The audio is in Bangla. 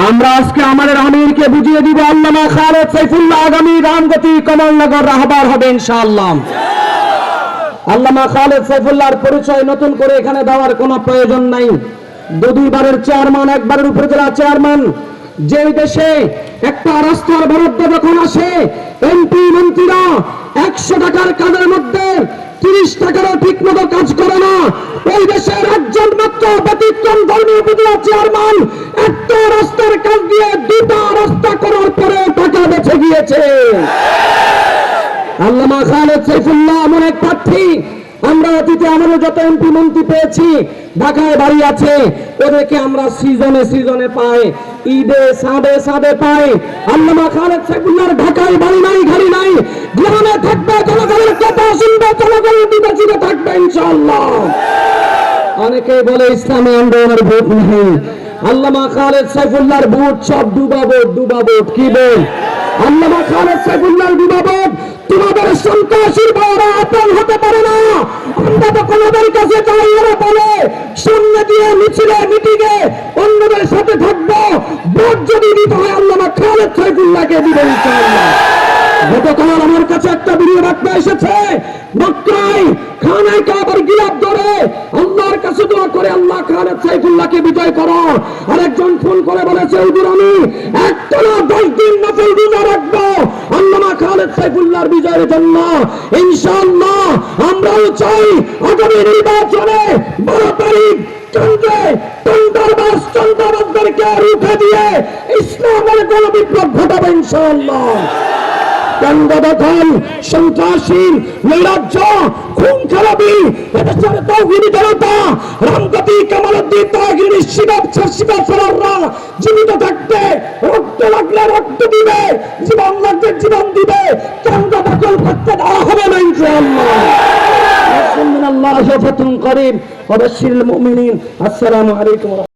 আমরা আজকে আমাদের আমিরকে বুঝিয়ে দিব আল্লামা খালেদ সাইফুল্লাহ আগামী রামগতি কমলনগর রাহবার হবে ইনশাআল্লাহ। আল্লামা খালেদ সাইফুল্লাহর পরিচয় নতুন করে এখানে দেওয়ার কোনো প্রয়োজন নাই। দুইবারের চেয়ারম্যান, একবারের উপজেলা চেয়ারম্যান। যে দেশে একটা রাস্তার বরাদ্দ যখন আসে, এমপি মন্ত্রীরা 100 টাকার কাজের মধ্যে 30 টাকারও ঠিক মতো কাজ করে না। ওই দেশের একজন মাত্র ব্যতিক্রম ধর্মী উপজেলা চেয়ারম্যান একটা রাস্তার কাজ দিয়ে 2টা রাস্তা করার পরে টাকা বেঁচে গিয়েছে। আল্লামা খালেদ সাইফুল্লাহ এমন এক প্রার্থী, আমরা অতীতে আমাদের যত এমপি মন্ত্রী পেয়েছি, ঢাকায় বাড়ি আছে, ওদেরকে আমরা সিজনে পাই, ঈদে সাদে পাই। আল্লামা খালেদ সাইফুল্লাহর ঢাকায় বাড়ি নাই, গাড়ি নাই, গ্রামে থাকবে, জনগণের কথা শুনবে, জনগণের বিবেচিত থাকবে ইনশাআল্লাহ। অনেকে বলে ইসলামী আন্দোলনের ভোট নেই। আল্লামা খালেদ সাইফুল্লাহর ভোট সব ডুবা ভোট। কি বল? আল্লামা খালেদ সাইফুল্লাহর ডুবা ভোট তোমাদের সন্ত্রাসীর বড়রা আপন হতে পারে না। আমরা যখন ওদের কাছে যাই, ওরা বলে সামনে দিয়ে মিছিলে মিটিংয়ে অন্যদের সাথে থাকবো, ভোট যদি দিতে হয় আল্লামা খালেদ সাইফুল্লাহকে দিবেন ইনশাআল্লাহ। গতকাল আমার কাছে একটা ভিডিও বার্তা এসেছে, মক্কায় খানায় কাবার গিলাফ ধরে আল্লাহর কাছে দোয়া করে আল্লাহ খালেদ সাইফুল্লাহকে বিজয় করো। আরেকজন ফোন করে বলেছে, হুজুর আমি একটানা 10 দিন নফল রোজা রাখবো আল্লামা খালেদ সাইফুল্লাহর বিজয়ের জন্য। ইনশাআল্লাহ আমরাও চাই আগামী নির্বাচনে 12 তারিখ চন্দ্রবাসদেরকে রুখে দিয়ে ইসলামের গণবিপ্লব ঘটাবে ইনশাআল্লাহ। কেন্দ্র দখল, সন্ত্রাসী, নৈরাজ্য, খুন খারাপি, এদেশের তাওহীদি জনতা, রামগতি কামালউদ্দিন তাহিরি শিবাব সরাররা জীবিত থাকতে রক্ত লাগলে রক্ত দিবে, জীবন লাগলে জীবন দিবে। কেন্দ্র দখল করতে দেওয়া হবে না ইনশাআল্লাহ। আল্লাহ ফাতুন করিম ওয়া বাশশিরিল মুমিনিন। আসসালামু আলাইকুম।